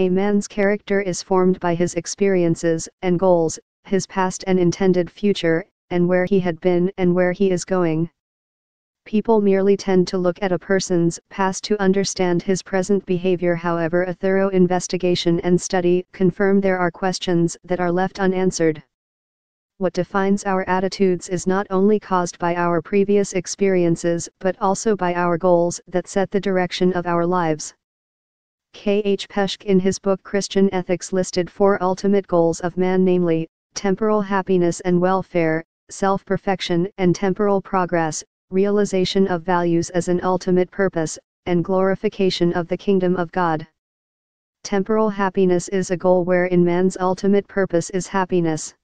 A man's character is formed by his experiences and goals, his past and intended future, and where he had been and where he is going. People merely tend to look at a person's past to understand his present behavior. However, a thorough investigation and study confirm there are questions that are left unanswered. What defines our attitudes is not only caused by our previous experiences but also by our goals that set the direction of our lives. K. H. Peschke in his book Christian Ethics listed 4 ultimate goals of man, namely, temporal happiness and welfare, self-perfection and temporal progress, realization of values as an ultimate purpose, and glorification of the kingdom of God. Temporal happiness is a goal wherein man's ultimate purpose is happiness.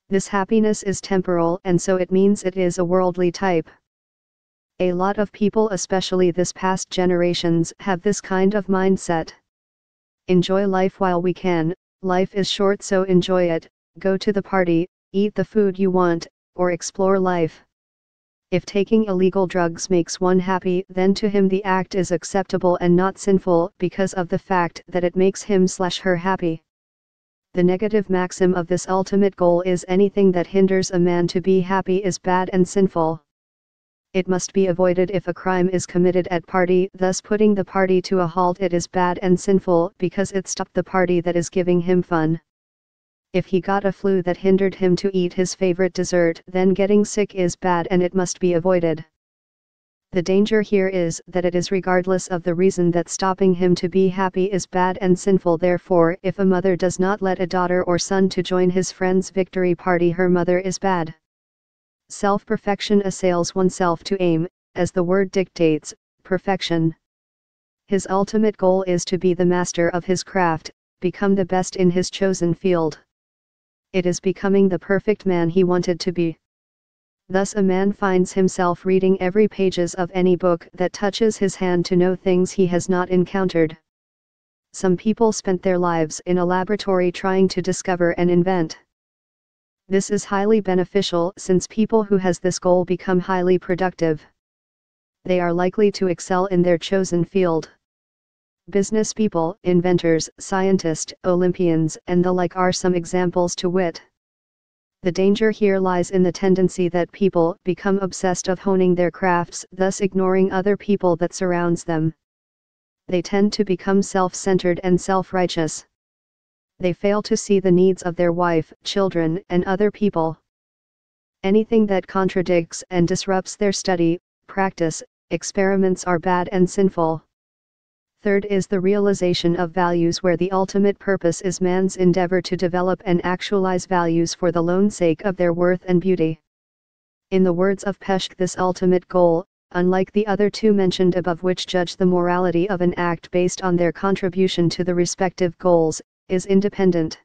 This happiness is temporal, and so it means it is a worldly type. A lot of people, especially this past generations, have this kind of mindset. Enjoy life while we can, life is short, so enjoy it, go to the party, eat the food you want, or explore life. If taking illegal drugs makes one happy, then to him the act is acceptable and not sinful because of the fact that it makes him/her happy. The negative maxim of this ultimate goal is anything that hinders a man to be happy is bad and sinful. It must be avoided. If a crime is committed at party, thus putting the party to a halt, it is bad and sinful because it stopped the party that is giving him fun. If he got a flu that hindered him to eat his favorite dessert, then getting sick is bad and it must be avoided. The danger here is that it is regardless of the reason that stopping him to be happy is bad and sinful. Therefore, if a mother does not let a daughter or son to join his friend's victory party, her mother is bad. Self-perfection assails oneself to aim, as the word dictates, perfection. His ultimate goal is to be the master of his craft, become the best in his chosen field. It is becoming the perfect man he wanted to be. Thus a man finds himself reading every pages of any book that touches his hand to know things he has not encountered. Some people spent their lives in a laboratory trying to discover and invent. This is highly beneficial since people who has this goal become highly productive. They are likely to excel in their chosen field. Business people, inventors, scientists, Olympians, and the like are some examples to wit. The danger here lies in the tendency that people become obsessed of honing their crafts, thus ignoring other people that surrounds them. They tend to become self-centered and self-righteous. They fail to see the needs of their wife, children, and other people. Anything that contradicts and disrupts their study, practice, experiments are bad and sinful. Third is the realization of values, where the ultimate purpose is man's endeavor to develop and actualize values for the lone sake of their worth and beauty. In the words of Peschke, this ultimate goal, unlike the other 2 mentioned above which judge the morality of an act based on their contribution to the respective goals, is independent.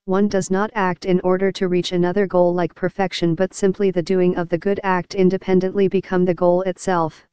One does not act in order to reach another goal like perfection, but simply the doing of the good act independently become the goal itself.